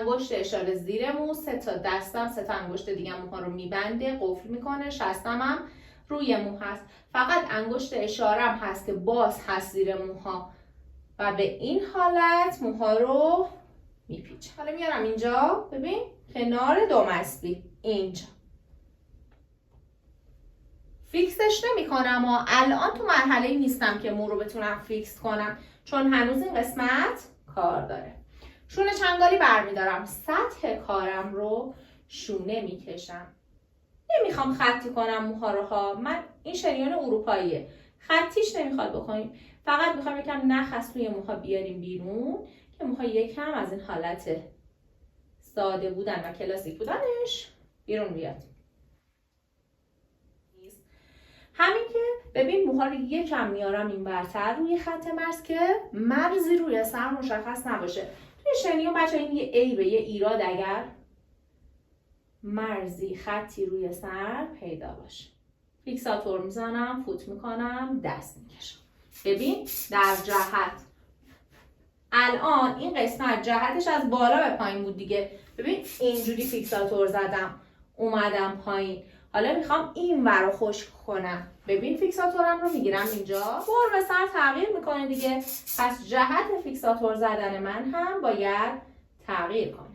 انگشت اشاره زیر مو، 3 تا دستم 3 تا انگشت دیگه موها رو میبنده، قفل میکنه، شستم هم روی مو هست. فقط انگشت اشارم هست که باز هست زیر موها و به این حالت موها رو میپیچم. حالا میارم اینجا، ببین کنار دومسبی اینجا فیکسش نمی کنم و الان تو مرحله نیستم که مو رو بتونم فیکس کنم چون هنوز این قسمت کار داره. شونه چنگالی برمیدارم، سطح کارم رو شونه میکشم. نمیخوام خطی کنم موها رو ها، من این شریان اروپاییه، خطیش نمیخواد بکنیم، فقط میخوام یکم نخ از توی موها بیاریم بیرون که موها یکم از این حالت ساده بودن و کلاسیک بودنش بیرون بیاد. همین که ببین موها رو یکم میارم این برتر روی خط مرز که مرزی روی سر مشخص نباشه. توی شنیون بچه این یه عیبه، یه ایراد اگر مرزی خطی روی سر پیدا باشه. فیکساتور میزنم، فوت میکنم، دست میکشم. ببین در جهت الان این قسمت جهتش از بالا به پایین بود دیگه. ببین اینجوری فیکساتور زدم اومدم پایین. حالا میخوام این ور رو خشک کنم. ببین فیکساتورم رو میگیرم اینجا، فرم سر تغییر میکنه دیگه. پس جهت فیکساتور زدن من هم باید تغییر کنه.